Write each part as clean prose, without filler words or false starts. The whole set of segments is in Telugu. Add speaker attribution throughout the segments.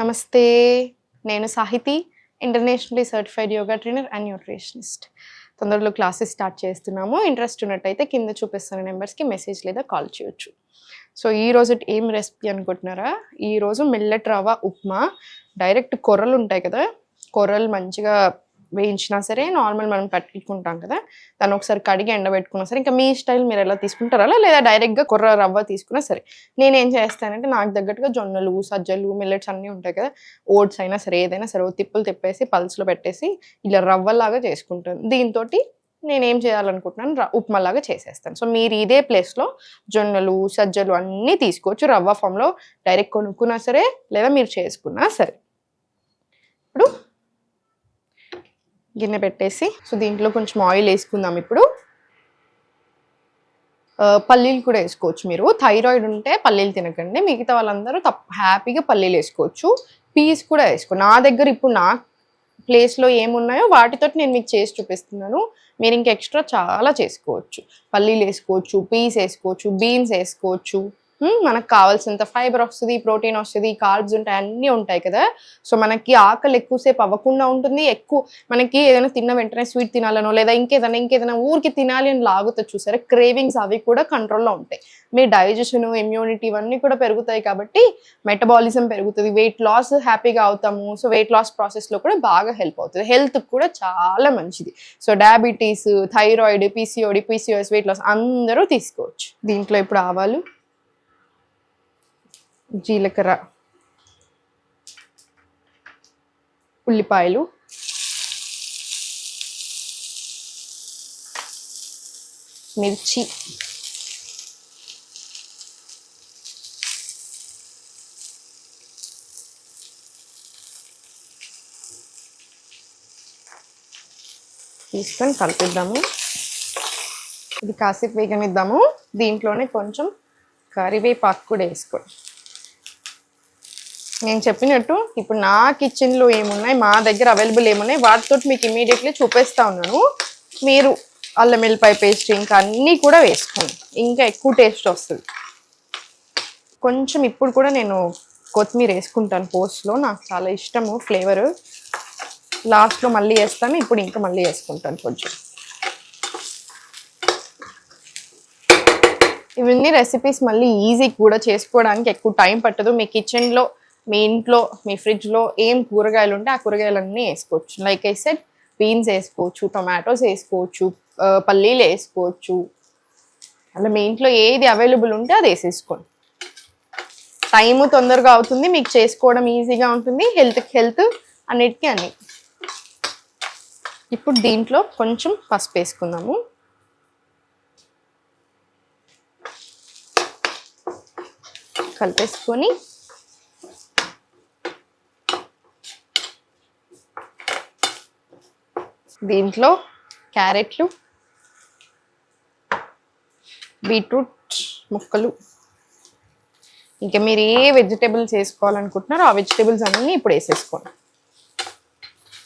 Speaker 1: నమస్తే. నేను Sahithi, internationally certified yoga trainer and nutritionist. తొందరలో క్లాసెస్ స్టార్ట్ చేస్తున్నాము. ఇంట్రెస్ట్ ఉన్నట్టయితే కింద చూపిస్తున్న నెంబర్స్కి మెసేజ్ లేదా కాల్ చేయొచ్చు. సో ఈరోజు ఏం రెసిపీ అనుకుంటున్నారా? ఈరోజు మిల్లెట్ రవ్వ ఉప్మా. డైరెక్ట్ కొర్రలు ఉంటాయి కదా, కొర్రలు మంచిగా వేయించినా సరే, నార్మల్ మనం పెట్టుకుంటాం కదా, దాన్ని ఒకసారి కడిగి ఎండబెట్టుకున్నా సరే, ఇంకా మీ స్టైల్ మీరు ఎలా తీసుకుంటారా లేదా డైరెక్ట్గా కొర్ర రవ్వ తీసుకున్నా సరే. నేనేం చేస్తానంటే నాకు తగ్గట్టుగా జొన్నలు, సజ్జలు, మిల్లెట్స్ అన్నీ ఉంటాయి కదా, ఓట్స్ అయినా సరే ఏదైనా సరే తిప్పులు తిప్పేసి పల్స్లో పెట్టేసి ఇలా రవ్వలాగా చేసుకుంటాను. దీంతో నేనేం చేయాలనుకుంటున్నాను, ఉప్మాలాగా చేసేస్తాను. సో మీరు ఇదే ప్లేస్లో జొన్నలు, సజ్జలు అన్నీ తీసుకోవచ్చు. రవ్వ ఫామ్లో డైరెక్ట్ కొనుక్కున్నా సరే లేదా మీరు చేసుకున్నా సరే. ఇప్పుడు గిన్నె పెట్టేసి సో దీంట్లో కొంచెం ఆయిల్ వేసుకుందాం. ఇప్పుడు పల్లీలు కూడా వేసుకోవచ్చు. మీరు థైరాయిడ్ ఉంటే పల్లీలు తినకండి, మిగతా వాళ్ళందరూ హ్యాపీగా పల్లీలు వేసుకోవచ్చు. పీస్ కూడా వేసుకో. నా దగ్గర ఇప్పుడు నా ప్లేస్లో ఏమున్నాయో వాటితో నేను మీకు చేసి చూపిస్తున్నాను. మీరు ఇంకా ఎక్స్ట్రా చాలా చేసుకోవచ్చు. పల్లీలు వేసుకోవచ్చు, పీస్ వేసుకోవచ్చు, బీన్స్ వేసుకోవచ్చు. మనకు కావాల్సినంత ఫైబర్ వస్తుంది, ప్రోటీన్ వస్తుంది, కార్బ్స్ ఉంటాయి, అన్నీ ఉంటాయి కదా. సో మనకి ఆకలి ఎక్కువసేపు అవ్వకుండా ఉంటుంది. ఎక్కువ మనకి ఏదైనా తిన్న వెంటనే స్వీట్ తినాలనో లేదా ఇంకేదైనా ఊరికి తినాలి అని లాగుతుంది చూసారా, క్రేవింగ్స్ అవి కూడా కంట్రోల్లో ఉంటాయి. మీ డైజెషన్, ఇమ్యూనిటీ ఇవన్నీ కూడా పెరుగుతాయి కాబట్టి మెటబాలిజం పెరుగుతుంది, వెయిట్ లాస్ హ్యాపీగా అవుతాము. సో వెయిట్ లాస్ ప్రాసెస్లో కూడా బాగా హెల్ప్ అవుతుంది, హెల్త్కి కూడా చాలా మంచిది. So diabetes, thyroid, PCOD, PCOS, weight loss అందరూ తీసుకోవచ్చు. దీంట్లో ఇప్పుడు ఆవాలు, జీలకర్ర, ఉల్లిపాయలు, మిర్చి, తీసుకొని కలిపిద్దాము. ఇది కాసేపు వేగనిద్దాము. దీంట్లోనే కొంచెం కరివేపాకు కూడా వేసుకోండి. నేను చెప్పినట్టు ఇప్పుడు నా కిచెన్లో ఏమున్నాయి, మా దగ్గర అవైలబుల్ ఏమున్నాయి వాటితో మీకు ఇమీడియట్లీ చూపిస్తా ఉన్నాను. మీరు అల్లం వెల్లిపాయ పేస్ట్ ఇంకా అన్నీ కూడా వేసుకోండి, ఇంకా ఎక్కువ టేస్ట్ వస్తుంది. కొంచెం ఇప్పుడు కూడా నేను కొత్తిమీర వేసుకుంటాను పోస్ట్లో, నాకు చాలా ఇష్టము ఫ్లేవరు. లాస్ట్లో మళ్ళీ వేస్తాను, ఇప్పుడు ఇంకా మళ్ళీ వేసుకుంటాను కొంచెం. ఇవన్నీ రెసిపీస్ మళ్ళీ ఈజీ కూడా చేసుకోవడానికి, ఎక్కువ టైం పట్టదు. మీ కిచెన్లో, మీ ఇంట్లో, మీ ఫ్రిడ్జ్లో ఏం కూరగాయలు ఉంటే ఆ కూరగాయలన్నీ వేసుకోవచ్చు. లైక్ ఐ సెడ్, బీన్స్ వేసుకోవచ్చు, టొమాటోస్ వేసుకోవచ్చు, పల్లీలు వేసుకోవచ్చు. అలా మీ ఇంట్లో ఏది అవైలబుల్ ఉంటే అది వేసేసుకోండి. టైము తొందరగా అవుతుంది, మీకు చేసుకోవడం ఈజీగా ఉంటుంది, హెల్త్కి హెల్త్, అన్నిటికీ అన్ని. ఇప్పుడు దీంట్లో కొంచెం పసుపు వేసుకుందాము. కలిపేసుకొని దీంట్లో క్యారెట్లు, బీట్రూట్ ముక్కలు, ఇంకా మీరు ఏ వెజిటేబుల్స్ వేసుకోవాలనుకుంటున్నారో ఆ వెజిటేబుల్స్ అన్నీ ఇప్పుడు వేసేసుకోండి.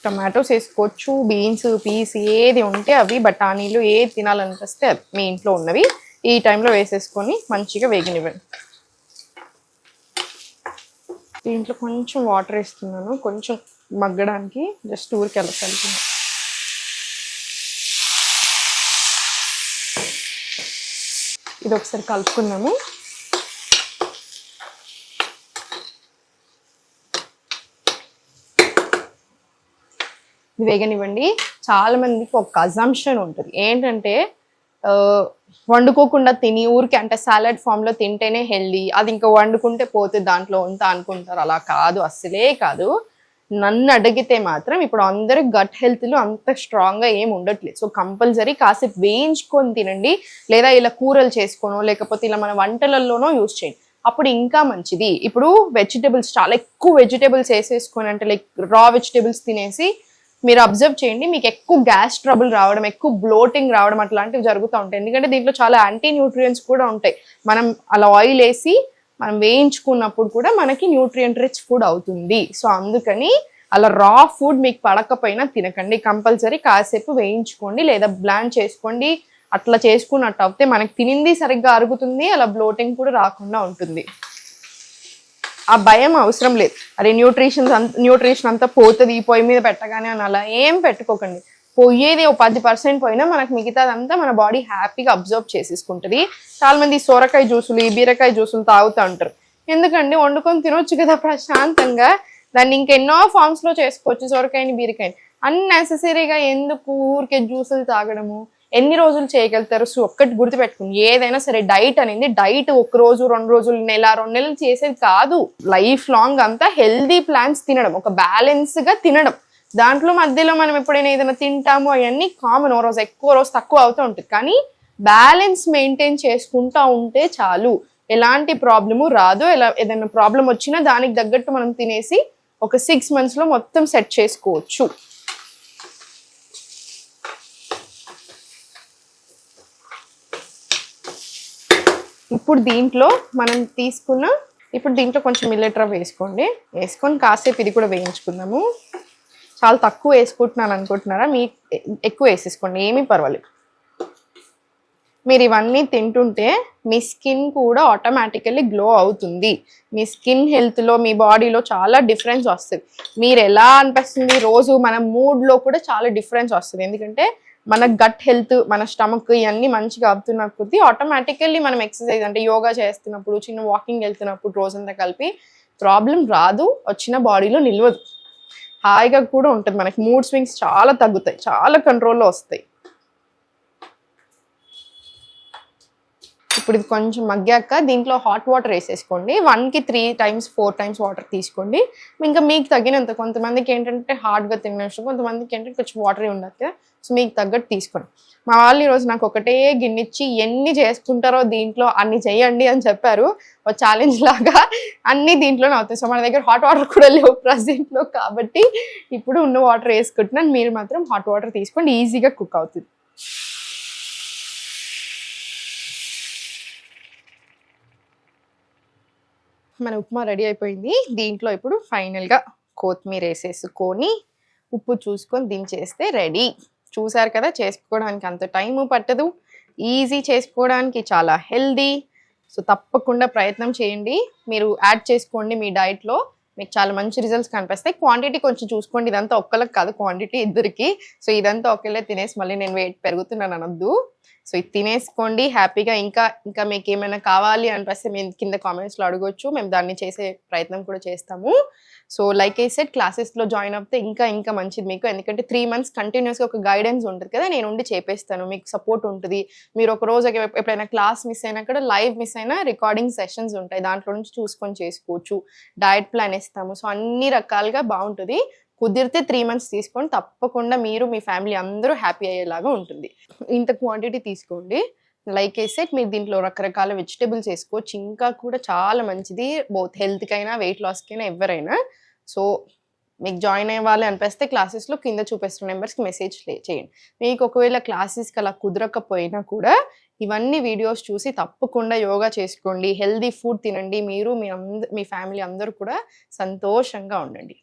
Speaker 1: టమాటోస్ వేసుకోవచ్చు, బీన్స్, పీస్ ఏది ఉంటే అవి, బఠానీలు ఏది తినాలనిపిస్తే అది మీ ఇంట్లో ఉన్నవి ఈ టైంలో వేసేసుకొని మంచిగా వేగనివ్వండి. దీంట్లో కొంచెం వాటర్ వేస్తున్నాను, కొంచెం మగ్గడానికి, జస్ట్ ఊరికి వెళ్ళగలుగుతున్నాను. ఇది ఒకసారి కలుపుకుందాము. వేగనివ్వండి. చాలా మందికి ఒక అజంప్షన్ ఉంటుంది ఏంటంటే, వండుకోకుండా తిని ఊరికి అంటే సాలడ్ ఫామ్లో తింటేనే హెల్దీ, అది ఇంకా వండుకుంటే పోతే దాంట్లో ఉంటా అనుకుంటారు. అలా కాదు, అస్సలే కాదు. నన్ను అడిగితే మాత్రం ఇప్పుడు అందరూ గట్ హెల్త్లో అంత స్ట్రాంగ్గా ఏం ఉండట్లేదు. సో కంపల్సరీ కాసేపు వేయించుకొని తినండి, లేదా ఇలా కూరలు చేసుకోనో లేకపోతే ఇలా మన వంటలలోనో యూజ్ చేయండి, అప్పుడు ఇంకా మంచిది. ఇప్పుడు వెజిటేబుల్స్ చాలా ఎక్కువ వెజిటేబుల్స్ వేసేసుకొని అంటే లైక్ రా వెజిటేబుల్స్ తినేసి మీరు అబ్జర్వ్ చేయండి, మీకు ఎక్కువ గ్యాస్ ట్రబుల్ రావడం, ఎక్కువ బ్లోటింగ్ రావడం అట్లాంటివి జరుగుతూ ఉంటాయి. ఎందుకంటే దీంట్లో చాలా యాంటీ న్యూట్రియంట్స్ కూడా ఉంటాయి. మనం అలా ఆయిల్ వేసి మనం వేయించుకున్నప్పుడు కూడా మనకి న్యూట్రియంట్ రిచ్ ఫుడ్ అవుతుంది. సో అందుకని అలా రా ఫుడ్ మీకు పడకపోయినా తినకండి, కంపల్సరీ కాసేపు వేయించుకోండి లేదా బ్లాండ్ చేసుకోండి. అట్లా చేసుకున్నట్టు అయితే మనకి తినింది సరిగ్గా అరుగుతుంది, అలా బ్లోటింగ్ కూడా రాకుండా ఉంటుంది. ఆ భయం అవసరం లేదు. అరే న్యూట్రిషన్ అంతా పోతుంది పొయ్యి మీద పెట్టగానే అని అలా ఏం పెట్టుకోకండి. పోయేది 10% పోయినా మనకు మిగతాదంతా మన బాడీ హ్యాపీగా అబ్జర్వ్ చేసేసుకుంటుంది. చాలా మంది సొరకాయ జ్యూసులు బీరకాయ జ్యూసులు తాగుతూ ఉంటారు. ఎందుకండి, వండుకొని తినొచ్చు కదా ప్రశాంతంగా. దాన్ని ఇంకెన్నో ఫార్మ్స్ లో చేసుకోవచ్చు సొరకాయని బీరకాయని. అన్నెసెసరీగా ఎందుకు ఊరికే జ్యూసులు తాగడము? ఎన్ని రోజులు చేయగలుగుతారు? సో ఒక్కటి గుర్తుపెట్టుకుని, ఏదైనా సరే డైట్ అనేది డైట్ 1 రోజు 2 రోజులు నెల 2 నెలలు చేసేది కాదు. లైఫ్ లాంగ్ అంతా హెల్దీ ప్లాన్స్ తినడం, ఒక బ్యాలెన్స్ గా తినడం. దాంట్లో మధ్యలో మనం ఎప్పుడైనా ఏదైనా తింటాము అవన్నీ కామన్. ఓ రోజు ఎక్కువ రోజు తక్కువ అవుతూ ఉంటుంది. కానీ బ్యాలెన్స్ మెయింటైన్ చేసుకుంటూ ఉంటే చాలు, ఎలాంటి ప్రాబ్లము రాదు. ఏదైనా ప్రాబ్లం వచ్చినా దానికి తగ్గట్టు మనం తినేసి ఒక 6 months లో మొత్తం సెట్ చేసుకోవచ్చు. ఇప్పుడు దీంట్లో కొంచెం మిల్లెట్ రవ్వ వేసుకోండి. వేసుకొని కాసేపు ఇది కూడా వేయించుకుందాము. చాలా తక్కువ వేసుకుంటున్నాను అనుకుంటున్నారా? ఎక్కువ వేసేసుకోండి, ఏమీ పర్వాలేదు. మీరు ఇవన్నీ తింటుంటే మీ స్కిన్ కూడా ఆటోమేటికల్లీ గ్లో అవుతుంది. మీ స్కిన్ హెల్త్లో మీ బాడీలో చాలా డిఫరెన్స్ వస్తుంది. మీరు ఎలా అనిపిస్తుంది రోజు మన మూడ్లో కూడా చాలా డిఫరెన్స్ వస్తుంది. ఎందుకంటే మన గట్ హెల్త్, మన స్టమక్ ఇవన్నీ మంచిగా అవుతున్న కొద్దీ ఆటోమేటికల్లీ మనం ఎక్సర్సైజ్ అంటే యోగా చేస్తున్నప్పుడు, చిన్న వాకింగ్ వెళ్తున్నప్పుడు రోజంతా కలిపి ప్రాబ్లం రాదు, వచ్చిన బాడీలో నిల్వదు, హాయిగా కూడా ఉంటుంది. మనకి మూడ్ స్వింగ్స్ చాలా తగ్గుతాయి, చాలా కంట్రోల్లో వస్తాయి. ఇప్పుడు ఇది కొంచెం మగ్గాక దీంట్లో హాట్ వాటర్ వేసేసుకోండి. 1కి 3 times 4 times వాటర్ తీసుకోండి. ఇంకా మీకు తగినంత. కొంతమందికి ఏంటంటే హార్డ్గా తినేస్తాం, కొంతమందికి ఏంటంటే కొంచెం వాటరీ ఉండదు కదా. సో మీకు తగ్గట్టు తీసుకోండి. మా వాళ్ళు ఈరోజు నాకు ఒకటే గిన్నెచ్చి ఎన్ని చేసుకుంటారో దీంట్లో అన్ని చేయండి అని చెప్పారు. ఒక ఛాలెంజ్ లాగా అన్ని దీంట్లోనే అవుతాయి. సో మన దగ్గర హాట్ వాటర్ కూడా లేవు ప్రజెంట్లో, కాబట్టి ఇప్పుడు ఉన్న వాటర్ వేసుకుంటున్నాను. మీరు మాత్రం హాట్ వాటర్ తీసుకోండి, ఈజీగా కుక్ అవుతుంది. మన ఉప్మా రెడీ అయిపోయింది. దీంట్లో ఇప్పుడు ఫైనల్గా కొత్తిమీర వేసేసుకొని ఉప్పు చూసుకొని దించేస్తే రెడీ. చూసారు కదా, చేసుకోవడానికి అంత టైము పట్టదు, ఈజీ చేసుకోవడానికి, చాలా హెల్దీ. సో తప్పకుండా ప్రయత్నం చేయండి, మీరు యాడ్ చేసుకోండి మీ డైట్లో, మీకు చాలా మంచి రిజల్ట్స్ కనిపిస్తాయి. క్వాంటిటీ కొంచెం చూసుకోండి, ఇదంతా ఒక్కళ్ళకి కాదు, క్వాంటిటీ ఇద్దరికి. సో ఇదంతా ఒక్కళ్ళే తినేసి మళ్ళీ నేను వెయిట్ పెరుగుతున్నాను అనొద్దు. సో ఇది తినేసుకోండి హ్యాపీగా. ఇంకా మీకు ఏమైనా కావాలి అనిపిస్తే మేము కింద కామెంట్స్లో అడగొచ్చు, మేము దాన్ని చేసే ప్రయత్నం కూడా చేస్తాము. సో లైక్ ఐ సెడ్, క్లాసెస్లో జాయిన్ అవుతే ఇంకా మంచిది మీకు. ఎందుకంటే 3 months కంటిన్యూస్గా ఒక గైడెన్స్ ఉంటుంది కదా, నేను ఉండి చేపేస్తాను, మీకు సపోర్ట్ ఉంటుంది. మీరు ఒక రోజు ఎప్పుడైనా క్లాస్ మిస్ అయినా కూడా, లైవ్ మిస్ అయినా రికార్డింగ్ సెషన్స్ ఉంటాయి, దాంట్లో నుంచి చూసుకొని చేసుకోవచ్చు. డయట్ ప్లాన్ ఇస్తాము. సో అన్ని రకాలుగా బాగుంటుంది. కుదిరితే 3 months తీసుకోండి, తప్పకుండా మీరు మీ ఫ్యామిలీ అందరూ హ్యాపీ అయ్యేలాగా ఉంటుంది. ఇంత క్వాంటిటీ తీసుకోండి. లైక్ ఐ సెడ్, మీరు దీంట్లో రకరకాల వెజిటేబుల్స్ వేసుకోవచ్చు, ఇంకా కూడా చాలా మంచిది బోత్ హెల్త్కైనా వెయిట్ లాస్కైనా ఎవరైనా. సో మీకు జాయిన్ అవ్వాలి అనిపిస్తే క్లాసెస్లో కింద చూపిస్తున్న నెంబర్స్కి మెసేజ్ చేయండి. మీకు ఒకవేళ క్లాసెస్కి అలా కుదరకపోయినా కూడా ఇవన్నీ వీడియోస్ చూసి తప్పకుండా యోగా చేసుకోండి, హెల్దీ ఫుడ్ తినండి, మీరు మీ ఫ్యామిలీ అందరూ కూడా సంతోషంగా ఉండండి.